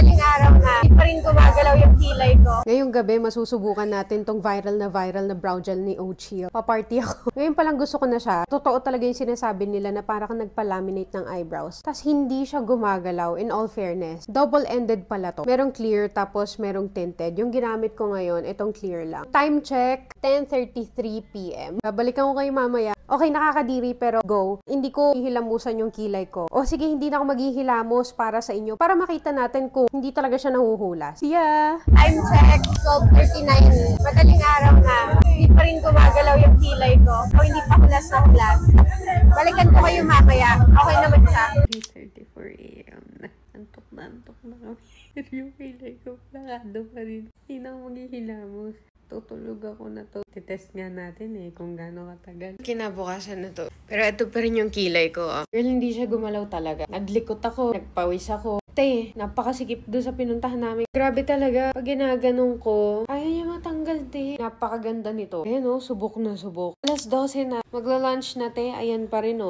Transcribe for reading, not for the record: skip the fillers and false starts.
Madaling araw na, hindi pa rin gumagalaw yung kilay ko. Ngayong gabi, masusubukan natin tong viral na brow gel ni Ochil. Paparty ako. Ngayon palang gusto ko na siya. Totoo talaga yung sinasabi nila na para kang nagpa-laminate ng eyebrows. Tapos hindi siya gumagalaw, in all fairness. Double-ended pala to. Merong clear, tapos merong tinted. Yung ginamit ko ngayon, itong clear lang. Time check, 10:33 p.m. Babalikan ko kayo mamaya. Okay, nakakadiri pero go. Hindi ko hihilamusan yung kilay ko. O sige, hindi na ako maghihilamos para sa inyo. Para makita natin kung hindi talaga siya nahuhulas. Yeah! Time check, 12:39. Madaling araw na, hindi pa rin gumagalaw yung kilay ko. O hindi pa hulas na hulas. Balikan ko kayo mamaya. Okay naman siya. 3:34 a.m. Antok na kami. Pero yung kilay ko, plakado pa rin. Hindi na ako maghihilamos. Tutulog ako na to. Titest nga natin kung gaano katagal. Kinabukasan na to. Pero ito pa rin yung kilay ko. Girl, hindi siya gumalaw talaga. Naglikot ako, nagpawis ako. Te, napakasikip doon sa pinuntahan namin. Grabe talaga. Pag ginaganong ko, ayaw niya matanggal, te. Napakaganda nito. Ayan subok na subok. Alas 12 na. Magla-lunch na, te. Ayan pa rin,